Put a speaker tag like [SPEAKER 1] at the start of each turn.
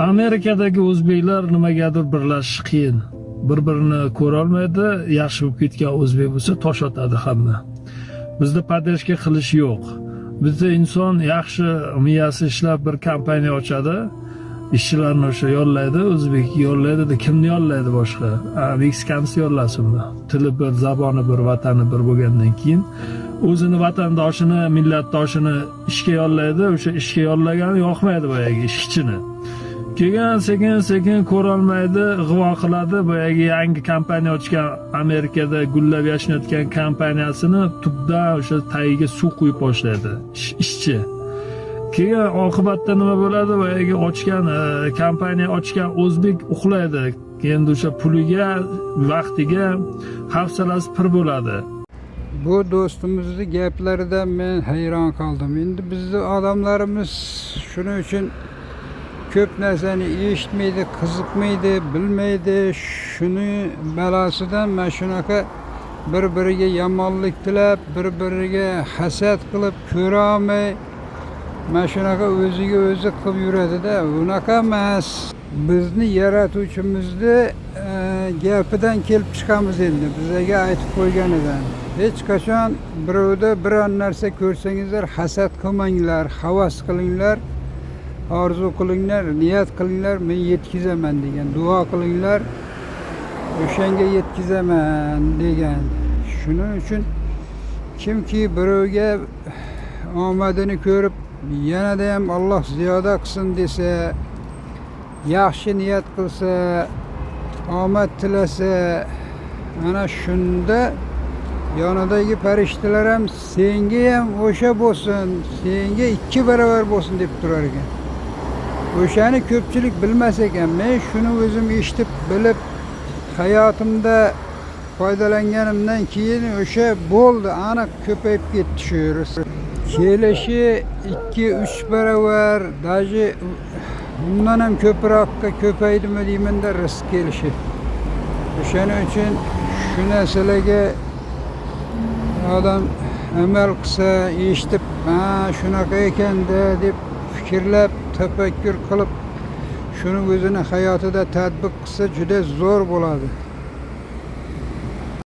[SPEAKER 1] Amerikadagi o'zbeklar nimagadir birlashish qiyin. Bir-birini ko'ra olmaydi, yaxshi bo'lib ketgan o'zbek bo'lsa tosh otadi hamma. Bizda podдержка qilish yo'q. Bizda inson yaxshi miyasi ishlab bir kompaniya ochadi, ishchilarni o'sha yollaydi, o'zbekka yollaydi, kimni yollaydi boshqa? Meksikanni yollasinmi? Tili bir, zaboni bir, vatani bir bo'lgandan keyin o'zini vatandoshini, millatdoshini ishga yollaydi, o'sha ishga yollagani yoqmaydi boyagi ishchini. Keyin sekin ko'rolmaydi, g'avo qiladi, boyagi yangi kompaniya ochgan Amerikada gullab yashnayotgan kompaniyasini tubdan o'sha tagiga suv quyib boshlaydi ishchi. Keyin oqibatda nima bo'ladi? Boyagi ochgan kompaniya ochgan o'zbek uxlaydi. Keyin o'sha puliga, vaqtiga hafsalasi pir bo'ladi.
[SPEAKER 2] Bu do'stimizning gaplaridan men hayron qoldim. Endi bizning odamlarimiz shuning uchun ko'p narsani eshitmaydi, qiziqmaydi, bilmaydi. Shuni balosidan mana shunaqa bir-biriga yomonlik tilab, bir-biriga hasad qilib, ko'ra olmay, mana shunaqa o'ziga o'zi qilib yuradida. Unaqa emas. Bizni yaratuvchimizni gapidan kelib chiqamiz endi. Bizga aytib qo'yganidan. Hech qachon birovda biron narsa ko'rsangizlar, hasad qilmanglar, havas qilinglar. Orzu qilinglar, niyat qilinglar, men yetkizaman degan. Duo qilinglar, o'shanga yetkizaman degan. Shuning uchun kimki birovga omadini ko'rib, yanada ham Alloh ziyoda qilsin desa, yaxshi niyat qilsa, omad tilasa, ana shunda yonidagi farishtalar ham senga ham o'sha bo'lsin, senga 2 barobar bo'lsin deb turar ekan. O'shani ko'pchilik bilmas ekan. Men shuni o'zim eshitib, bilib, hayotimda foydalanganimdan keyin o'sha bo'ldi, aniq ko'payib ketdi shu yurus. Kelishi 2-3 barobar, даже undan ham ko'proqqa ko'paydimi deyman-da rizq kelishi. O'shaning uchun shu narsalarga odam amal qilsa, eshitib, "Ha, shunaqa ekan-da" deb fikrlab, tafakkur qilib, shuni o'zini hayotida tatbiq qilsa juda zo'r bo'ladi.